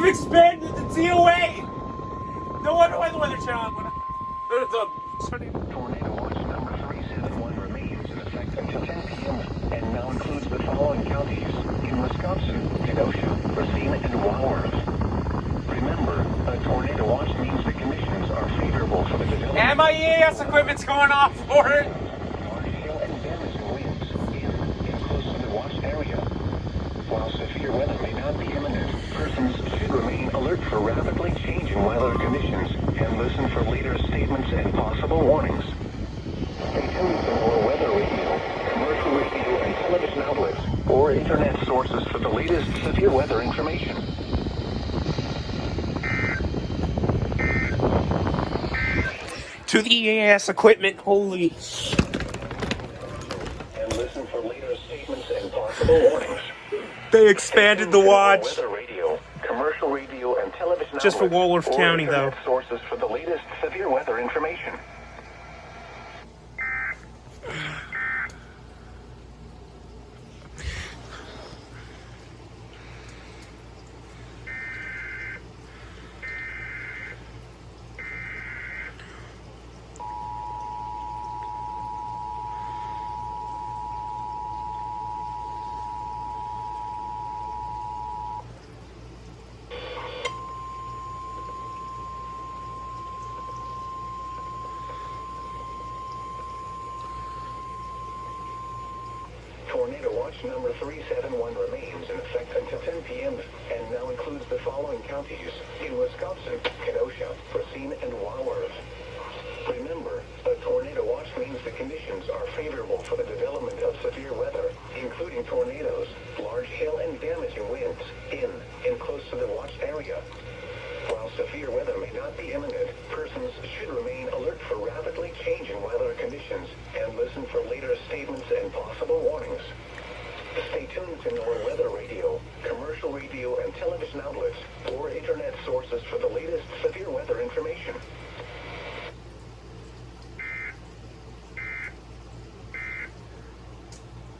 They've expanded the DOA! No wonder why the Weather Channel went up. Tornado watch number 371 remains in effect until 10 p.m. and now includes the following counties in Wisconsin: Kenosha, Racine, and Walworth. Remember, a tornado watch means the conditions are favorable for the development. And my EAS equipment's going off for it! Large hail and damaging winds in close to the watch area. While severe weather may not be imminent, persons should remain alert for rapidly changing weather conditions and listen for later statements and possible warnings. Stay tuned to more weather radio, commercial radio, and television outlets or internet sources for the latest severe weather information. To the EAS equipment, holy. And listen for later statements and possible warnings. They expanded the watch. Weather radio, commercial radio, and television Just for outlets Walworth or County, internet though. sources for the latest severe weather information. Tornado watch number 371 remains in effect until 10 p.m. and now includes the following counties in Wisconsin: Kenosha, Racine, and Walworth. Remember, a tornado watch means the conditions are favorable for the development of severe weather, including tornadoes, large hail, and damaging winds in and close to the watch area. While severe weather may not be imminent, persons should remain alert for rapidly changing weather conditions and listen for later statements and possible warnings. Stay tuned to more weather radio, commercial radio, and television outlets or internet sources for the latest severe weather information.